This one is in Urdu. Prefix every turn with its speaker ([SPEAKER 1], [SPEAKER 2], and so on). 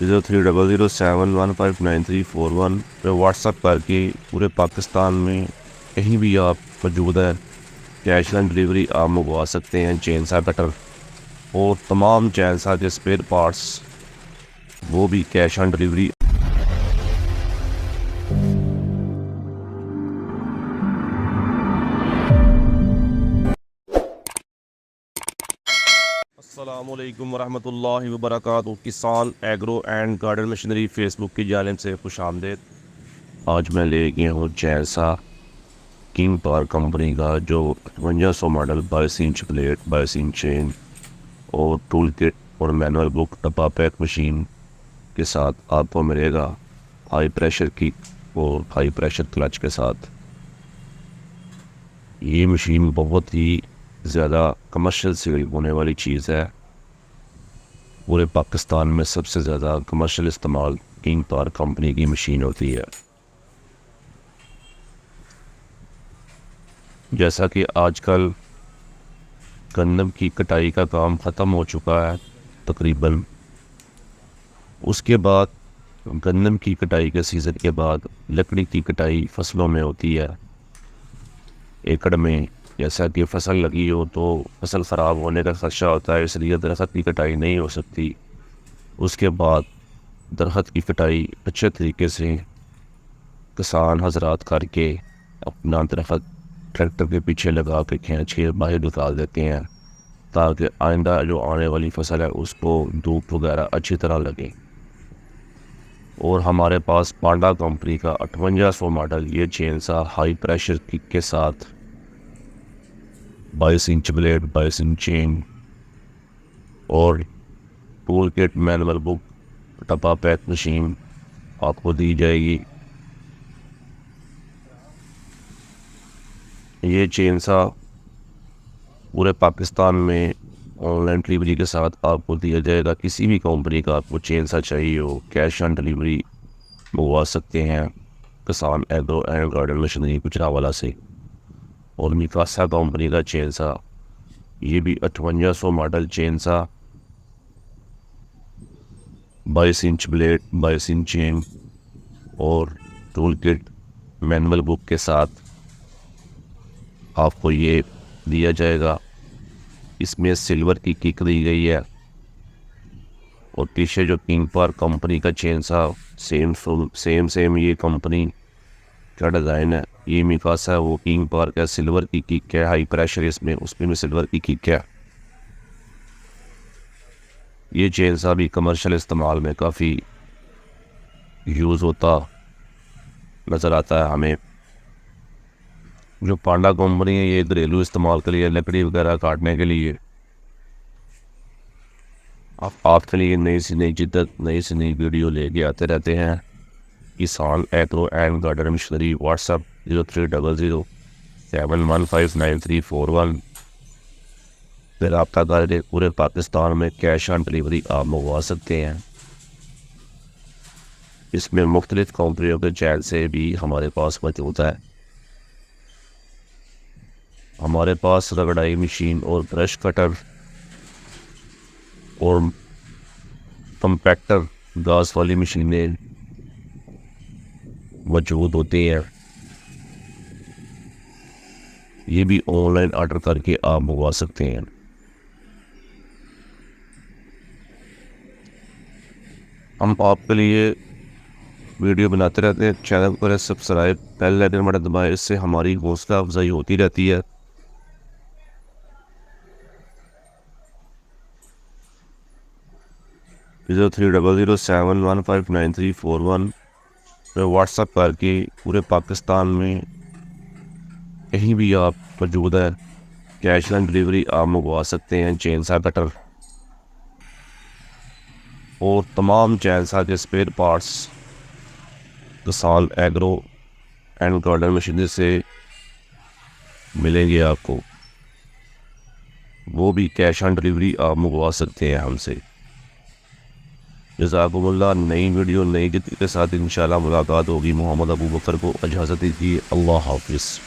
[SPEAKER 1] 030071159341 پہ واٹس ایپ کر کے پورے پاکستان میں کہیں بھی آپ موجود ہے کیش آن ڈلیوری آپ منگوا سکتے ہیں چینسا کٹر اور تمام چینسا کے اسپیئر پارٹس وہ بھی کیش آن ڈلیوری۔ السلام علیکم ورحمۃ اللہ وبرکاتہ۔ Kisan agro and garden machinery Facebook کی جانب سے خوش آمدید۔ آج میں لے گیا ہوں چینسا کنگ پاور کمپنی کا جو 5500 ماڈل 22 انچ پلیٹ 22 انچ چین اور ٹول کٹ اور مینول بک ڈبہ پیک مشین کے ساتھ آپ کو ملے گا، ہائی پریشر کک اور ہائی پریشر کلچ کے ساتھ۔ یہ مشین بہت ہی زیادہ کمرشل سیل ہونے والی چیز ہے، پورے پاکستان میں سب سے زیادہ کمرشل استعمال کنگ پاور کمپنی کی مشین ہوتی ہے۔ جیسا کہ آج کل گندم کی کٹائی کا کام ختم ہو چکا ہے تقریباً، اس کے بعد گندم کی کٹائی کے سیزن کے بعد لکڑی کی کٹائی فصلوں میں ہوتی ہے۔ ایکڑ میں جیسا کہ فصل لگی ہو تو فصل خراب ہونے کا خدشہ ہوتا ہے، اس لیے درخت کی کٹائی نہیں ہو سکتی۔ اس کے بعد درخت کی کٹائی اچھے طریقے سے کسان حضرات کر کے اپنا درخت ٹریکٹر کے پیچھے لگا کے کھینچ کے باہر نکال دیتے ہیں تاکہ آئندہ جو آنے والی فصل ہے اس کو دھوپ وغیرہ اچھی طرح لگے۔ اور ہمارے پاس پانڈا کمپنی کا 5800 ماڈل یہ چینسا ہائی پریشر کک کے ساتھ 22 انچ بلیڈ 22 انچ چین اور ٹول کٹ مینول بک ڈبہ پیک مشین آپ کو دی جائے گی۔ یہ چینسا پورے پاکستان میں آن لائن ڈلیوری کے ساتھ آپ کو دیا جائے گا۔ کسی بھی کمپنی کا آپ کو چینسا چاہیے ہو کیش آن ڈلیوری منگوا سکتے ہیں کسان agro and garden machinery Gujranwala سے۔ اور میکاسا کمپنی کا چینسا یہ بھی 5800 ماڈل چینسا 22 انچ بلیڈ 22 انچ چین اور ٹول کٹ مینول بک کے ساتھ آپ کو یہ دیا جائے گا۔ اس میں سلور کی کک دی گئی ہے اور پیچھے جو کنگ پاور کمپنی کا چینسا سیم یہ کمپنی کا ڈیزائن ہے۔ یہ میکاسا ہے وہ کنگ پاور کا سلور کی کک ہے، ہائی پریشر اس میں بھی سلور کی کک ہے۔ یہ چینسا بھی کمرشل استعمال میں کافی یوز ہوتا نظر آتا ہے ہمیں۔ جو پانڈا کمپنی ہے یہ گھریلو استعمال کے لیے لکڑی وغیرہ کاٹنے کے لیے آپ کے لیے نئی سے نئی جدت نئی سے نئی ویڈیو لے کے آتے رہتے ہیں۔ کسان agro and garden machinery what's app 030071159341 پھر رابطہ کر کے پورے پاکستان میں کیش آن ڈلیوری آپ منگوا سکتے ہیں۔ اس میں مختلف کمپنیوں کے چین سے بھی ہمارے پاس موجود ہے۔ ہمارے پاس رگڑائی مشین اور برش کٹر اور کمپیکٹر گاز والی مشینیں موجود ہوتی ہیں، یہ بھی آن لائن آرڈر کر کے آپ منگوا سکتے ہیں۔ ہم آپ کے لیے ویڈیو بناتے رہتے ہیں، چینل کو سبسکرائب بیل آئیکن بٹن دبائیں، اس سے ہماری حوصلہ افزائی ہوتی رہتی ہے۔ جو 030071159341 پہ واٹس ایپ کر کے پورے پاکستان میں کہیں بھی آپ موجود ہے کیش آن ڈلیوری آپ منگوا سکتے ہیں چینسا کٹر اور تمام چینسا کے اسپیئر پارٹس کسان ایگرو اینڈ گارڈن مشینری سے ملیں گے آپ کو، وہ بھی کیش آن ڈلیوری آپ منگوا سکتے ہیں ہم سے۔ جزاکم اللہ۔ نئی ویڈیو نئی جدت کے ساتھ انشاءاللہ ملاقات ہوگی۔ محمد ابو بکر کو اجازت دیجیے، اللہ حافظ۔